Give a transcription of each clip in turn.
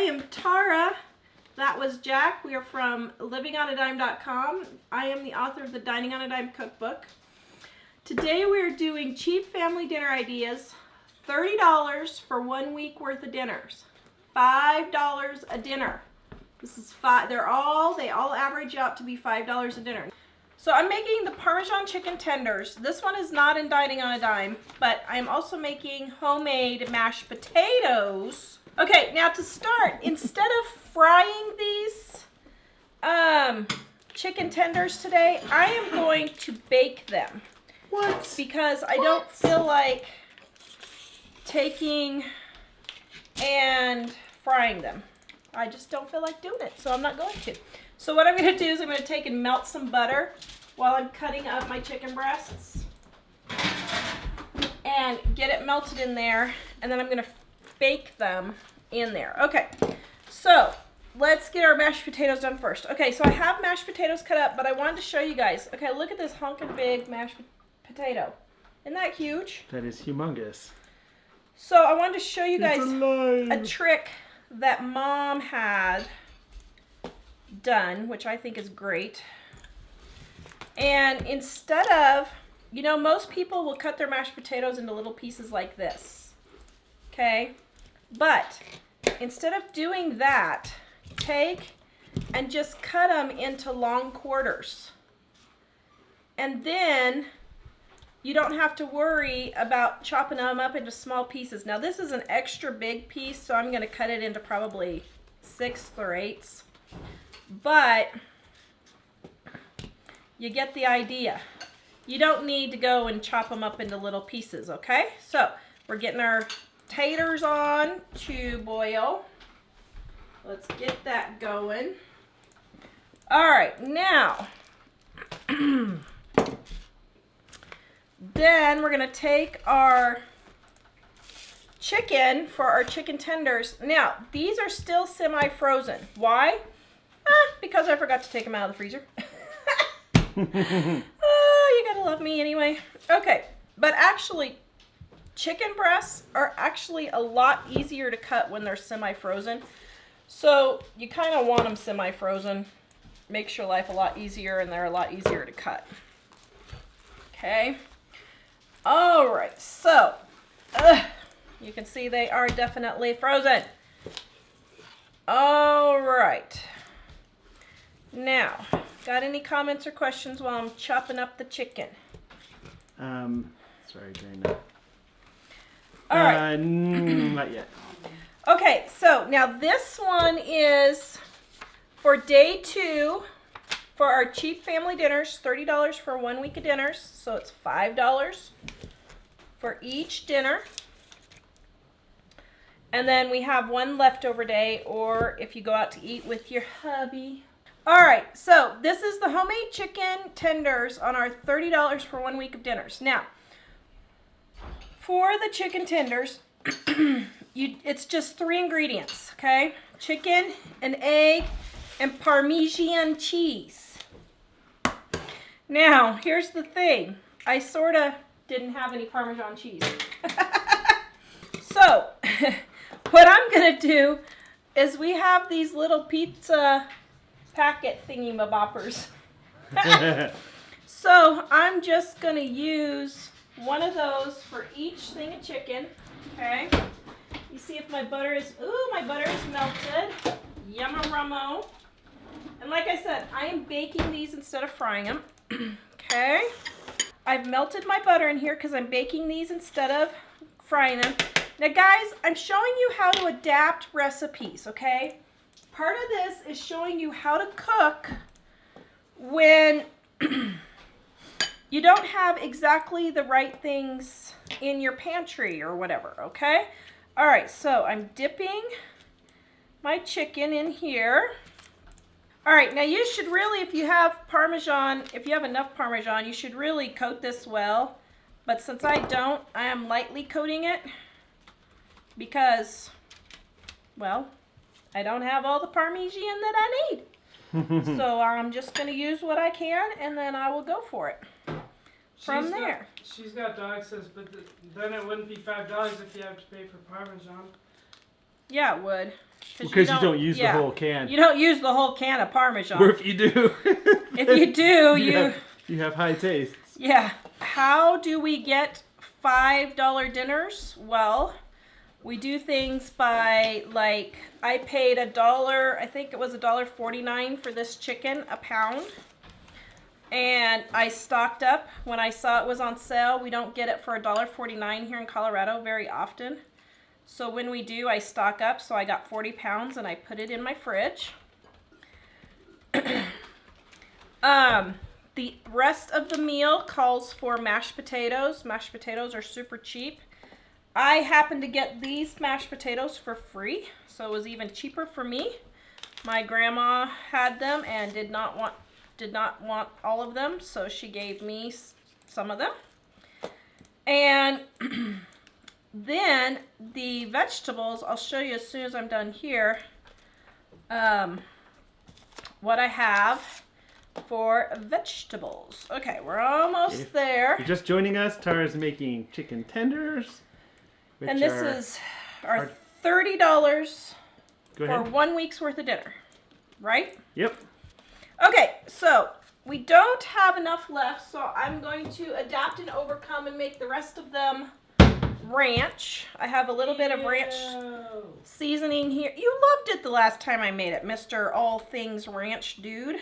am Tara. That was Jack. We are from livingonadime.com. I am the author of the Dining on a Dime cookbook. Today we are doing cheap family dinner ideas. $30 for 1 week worth of dinners. $5 a dinner. This is they all average out to be $5 a dinner. So I'm making the Parmesan chicken tenders. This one is not in Dining on a Dime, but I'm also making homemade mashed potatoes. Okay, now to start, instead of frying these chicken tenders today, I am going to bake them. What? Because I don't feel like taking and frying them. I just don't feel like doing it, so I'm not going to. So what I'm going to do is I'm going to take and melt some butter while I'm cutting up my chicken breasts and get it melted in there, and then I'm going to bake them in there. Okay, so let's get our mashed potatoes done first. Okay, so I have mashed potatoes cut up, but I wanted to show you guys. Okay, look at this honking big mashed potato. Isn't that huge? That is humongous. So I wanted to show you guys a trick that Mom had done, which I think is great. And instead of, you know, most people will cut their mashed potatoes into little pieces like this. Okay? But instead of doing that, take and just cut them into long quarters. And then you don't have to worry about chopping them up into small pieces. Now this is an extra big piece, so I'm going to cut it into probably 1/6 or 1/8. But you get the idea. You don't need to go and chop them up into little pieces, okay? So we're getting our taters on to boil. Let's get that going. All right, now then we're going to take our chicken for our chicken tenders. Now, these are still semi-frozen. Why? Because I forgot to take them out of the freezer. Oh, you gotta love me anyway. Okay, but actually, chicken breasts are actually a lot easier to cut when they're semi-frozen. So you kind of want them semi-frozen. Makes your life a lot easier, and they're a lot easier to cut. Okay. All right, so you can see they are definitely frozen. All right. Now, got any comments or questions while I'm chopping up the chicken? Sorry, Dana. All right. Not yet. Okay, so now this one is for day 2 for our cheap family dinners, $30 for 1 week of dinners. So it's $5 for each dinner. And then we have one leftover day, or if you go out to eat with your hubby. All right, so this is the homemade chicken tenders on our $30 for 1 week of dinners. Now, for the chicken tenders, it's just 3 ingredients, okay? Chicken, an egg, and Parmesan cheese. Now, here's the thing. I sort of didn't have any Parmesan cheese. So, what I'm going to do is we have these little pizza packet thingy-maboppers. So I'm just going to use one of those for each thing of chicken. Okay. You see if my butter is, my butter is melted. Yum-a-rummo. And like I said, I am baking these instead of frying them. Okay. I've melted my butter in here because I'm baking these instead of frying them. Now guys, I'm showing you how to adapt recipes, okay? Part of this is showing you how to cook when you don't have exactly the right things in your pantry or whatever, okay? All right, so I'm dipping my chicken in here. All right, now you should really, if you have Parmesan, if you have enough Parmesan, you should really coat this well. But since I don't, I am lightly coating it because, well, I don't have all the Parmesan that I need. So I'm just going to use what I can, and then I will go for it from there. She's got dog says, but then it wouldn't be $5 if you have to pay for Parmesan. Yeah, it would. Because you don't use the whole can. You don't use the whole can of Parmesan. Or if you do. If you do, you have high tastes. Yeah. How do we get $5 dinners? Well, we do things by, like, I paid $1, I think it was $1.49 for this chicken a pound. And I stocked up when I saw it was on sale. We don't get it for $1.49 here in Colorado very often. So when we do, I stock up. So I got 40 pounds and I put it in my fridge. The rest of the meal calls for mashed potatoes. Mashed potatoes are super cheap. I happened to get these mashed potatoes for free, so it was even cheaper for me. My grandma had them and did not want all of them, so she gave me some of them. And then the vegetables, I'll show you as soon as I'm done here, what I have for vegetables. Okay, we're almost there. If you're just joining us, Tara's making chicken tenders. And this is our $30 for 1 week's worth of dinner, right? Yep. Okay, so we don't have enough left, so I'm going to adapt and overcome and make the rest of them ranch. I have a little bit of ranch seasoning here. You loved it the last time I made it, Mr. All Things Ranch Dude.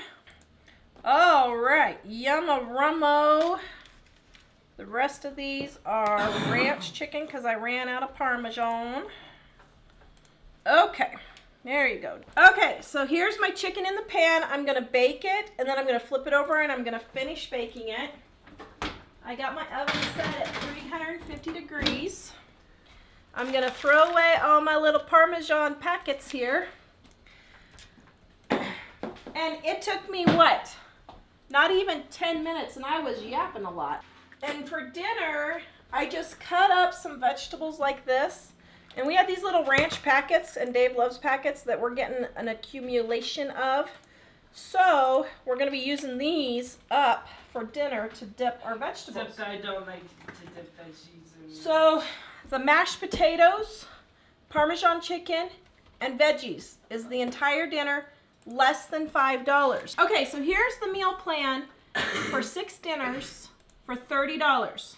All right, yumma-rummo. The rest of these are ranch chicken because I ran out of Parmesan. Okay, there you go. Okay, so here's my chicken in the pan. I'm going to bake it, and then I'm going to flip it over, and I'm going to finish baking it. I got my oven set at 350 degrees. I'm going to throw away all my little Parmesan packets here. And it took me, what? Not even 10 minutes, and I was yapping a lot. And for dinner, I just cut up some vegetables like this. And we have these little ranch packets, and Dave loves packets that we're getting an accumulation of. So we're going to be using these up for dinner to dip our vegetables. Except I don't like to dip veggies in. So the mashed potatoes, Parmesan chicken, and veggies is the entire dinner, less than $5. Okay, so here's the meal plan for 6 dinners for $30.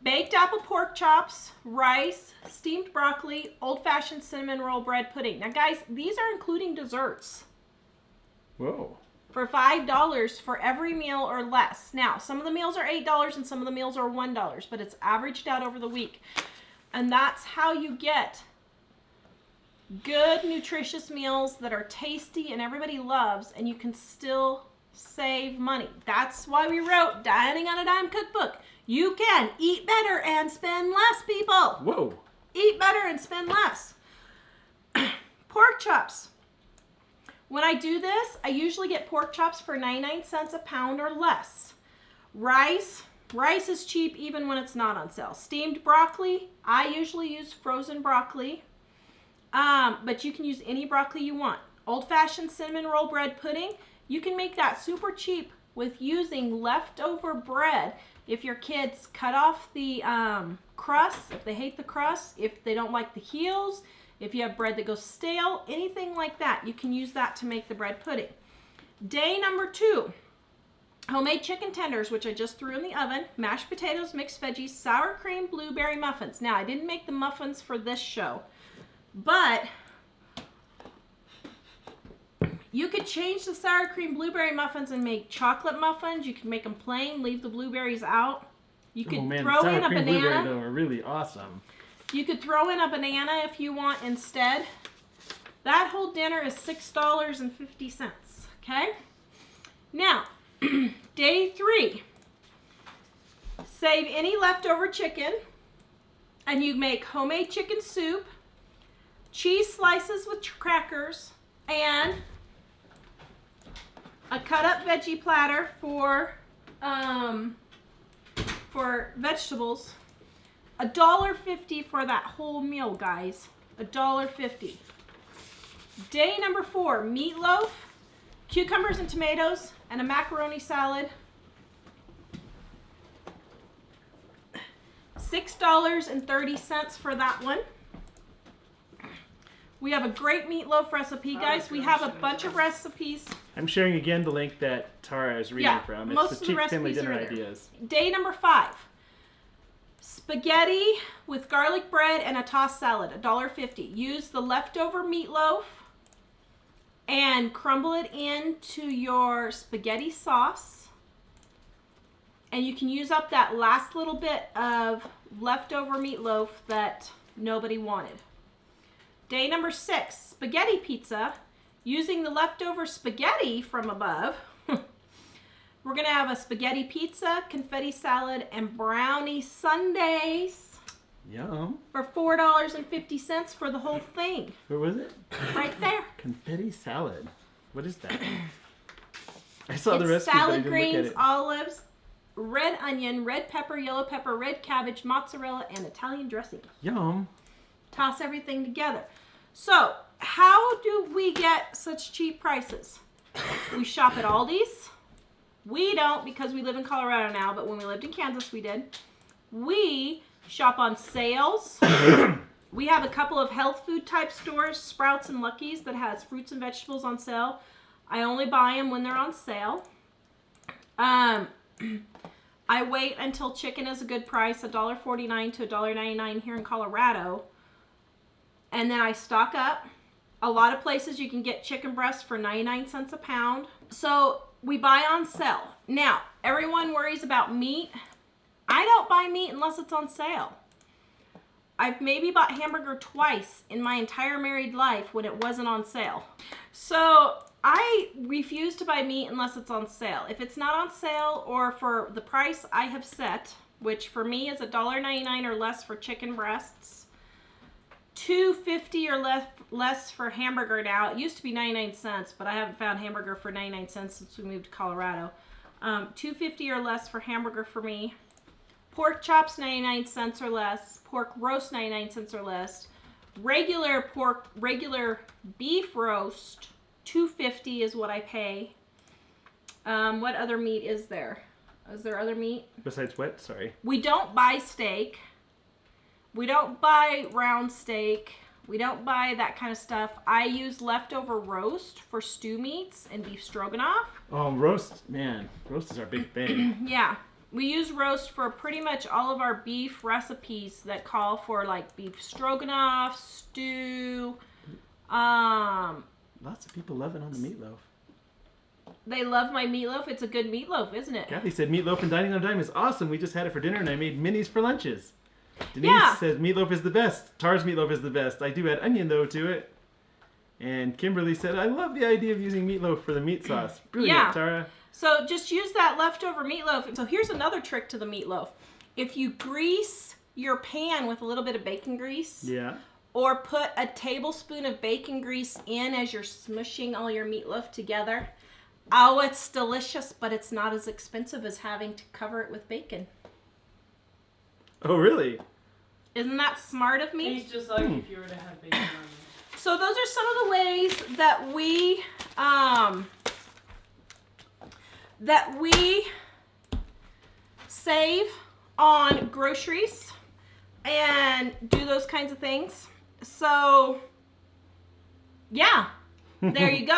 Baked apple pork chops, rice, steamed broccoli, old-fashioned cinnamon roll bread pudding. Now guys, these are including desserts. Whoa. For $5 for every meal or less. Now, some of the meals are $8 and some of the meals are $1, but it's averaged out over the week. And that's how you get good, nutritious meals that are tasty and everybody loves, and you can still save money. That's why we wrote Dining on a Dime Cookbook. You can eat better and spend less, people. Whoa. Eat better and spend less. Pork chops. When I do this, I usually get pork chops for 99 cents a pound or less. Rice is cheap even when it's not on sale. Steamed broccoli, I usually use frozen broccoli, but you can use any broccoli you want. Old-fashioned cinnamon roll bread pudding, you can make that super cheap with using leftover bread. If your kids cut off the crust, if they hate the crust, if they don't like the heels, if you have bread that goes stale, anything like that, you can use that to make the bread pudding. Day number 2, homemade chicken tenders, which I just threw in the oven, mashed potatoes, mixed veggies, sour cream, blueberry muffins. Now, I didn't make the muffins for this show, but you could change the sour cream blueberry muffins and make chocolate muffins. You can make them plain, leave the blueberries out. You could throw in a banana. They were really awesome. You could throw in a banana if you want instead. That whole dinner is $6.50, okay? Now, day 3. Save any leftover chicken, and you make homemade chicken soup, cheese slices with crackers, and a cut-up veggie platter for vegetables. $1.50 for that whole meal, guys. $1.50. Day number 4, meatloaf, cucumbers and tomatoes, and a macaroni salad. $6.30 for that one. We have a great meatloaf recipe, guys. We have a bunch of recipes. I'm sharing again the link that Tara is reading from. It's most the of the Cheap Family recipes Dinner are there. Ideas. Day number 5. Spaghetti with garlic bread and a tossed salad, $1.50. Use the leftover meatloaf and crumble it into your spaghetti sauce. And you can use up that last little bit of leftover meatloaf that nobody wanted. Day number 6, spaghetti pizza. Using the leftover spaghetti from above, we're going to have a spaghetti pizza, confetti salad, and brownie sundaes Yum. for $4.50 for the whole thing. Where was it? Right there. Confetti salad. What is that? I saw the It's recipe, but I salad didn't greens, look at it. olives, red onion, red pepper, yellow pepper, red cabbage, mozzarella, and Italian dressing. Yum. Toss everything together. So, how do we get such cheap prices? We shop at Aldi's. We don't because we live in Colorado now, but when we lived in Kansas, we did. We shop on sales. We have a couple of health food type stores, Sprouts and Lucky's, that has fruits and vegetables on sale. I only buy them when they're on sale. I wait until chicken is a good price, $1.49 to $1.99 here in Colorado. And then I stock up. A lot of places you can get chicken breasts for 99 cents a pound. So we buy on sale. Now, everyone worries about meat. I don't buy meat unless it's on sale. I've maybe bought hamburger twice in my entire married life when it wasn't on sale. So I refuse to buy meat unless it's on sale. If it's not on sale or for the price I have set, which for me is $1.99 or less for chicken breasts, $2.50 or less for hamburger now. It used to be 99 cents, but I haven't found hamburger for 99 cents since we moved to Colorado. $2.50 or less for hamburger for me. Pork chops, 99 cents or less. Pork roast, 99 cents or less. Regular beef roast, $2.50 is what I pay. What other meat is there? Is there other meat? Besides what? Sorry. We don't buy steak. We don't buy round steak. We don't buy that kind of stuff. I use leftover roast for stew meats and beef stroganoff. Oh, roast. Man, roast is our big thing. Yeah. We use roast for pretty much all of our beef recipes that call for like beef stroganoff, stew. Lots of people love it on the meatloaf. They love my meatloaf. It's a good meatloaf, isn't it? Kathy said meatloaf and dining on a dime is awesome. We just had it for dinner and I made minis for lunches. Denise says meatloaf is the best. Tar's meatloaf is the best. I do add onion though to it. And Kimberly said, I love the idea of using meatloaf for the meat sauce. Brilliant, Tara. So just use that leftover meatloaf. So here's another trick to the meatloaf. If you grease your pan with a little bit of bacon grease, or put a tablespoon of bacon grease in as you're smushing all your meatloaf together, oh, it's delicious, but it's not as expensive as having to cover it with bacon. Oh, really? Isn't that smart of me? Tastes just like if you were to have bacon on it. So those are some of the ways that we save on groceries and do those kinds of things. So yeah, there you go.